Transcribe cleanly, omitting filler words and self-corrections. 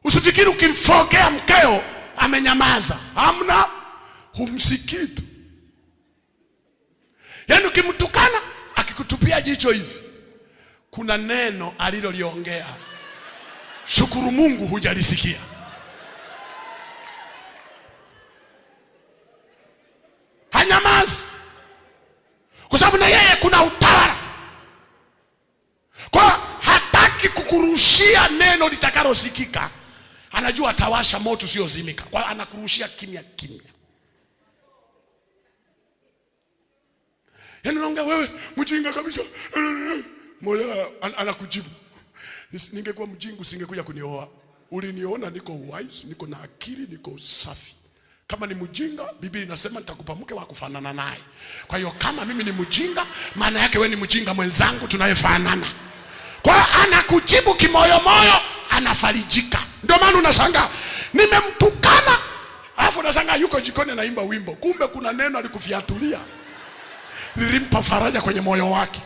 Usifikiri ukimfokea mkeo amenyamaza. Hamna, humsikii tu. Yaani ukimtukana akikutupia jicho hivi, kuna neno aliloliongea, shukuru Mungu hujalisikia. Hanyamazi, kwa sababu na yeye kuna utawala. Kwa hataki kukurushia neno litakalosikika. Anajua atawasha moto sio zimika. Kwa anakurushia kimya kimya. Yaani unaongea wewe mjinga kabisa. Moyo anakujibu, ningekuwa mjinga usingekuja kunioa. Uliniona niko wise, niko na akili, niko safi. Kama ni mjinga, Biblia inasema nitakupa mke wa kufanana naye. Kwa hiyo kama mimi ni mjinga, maana yake wewe ni mjinga mwenzangu tunayefanana. Kwa anakujibu kimoyo moyo, anafarijika. Ndio maana unashangaa nimemtukana, alafu unashangaa yuko jikoni anaimba wimbo. Kumbe kuna neno alikufiatulia, lilimpa faraja kwenye moyo wake.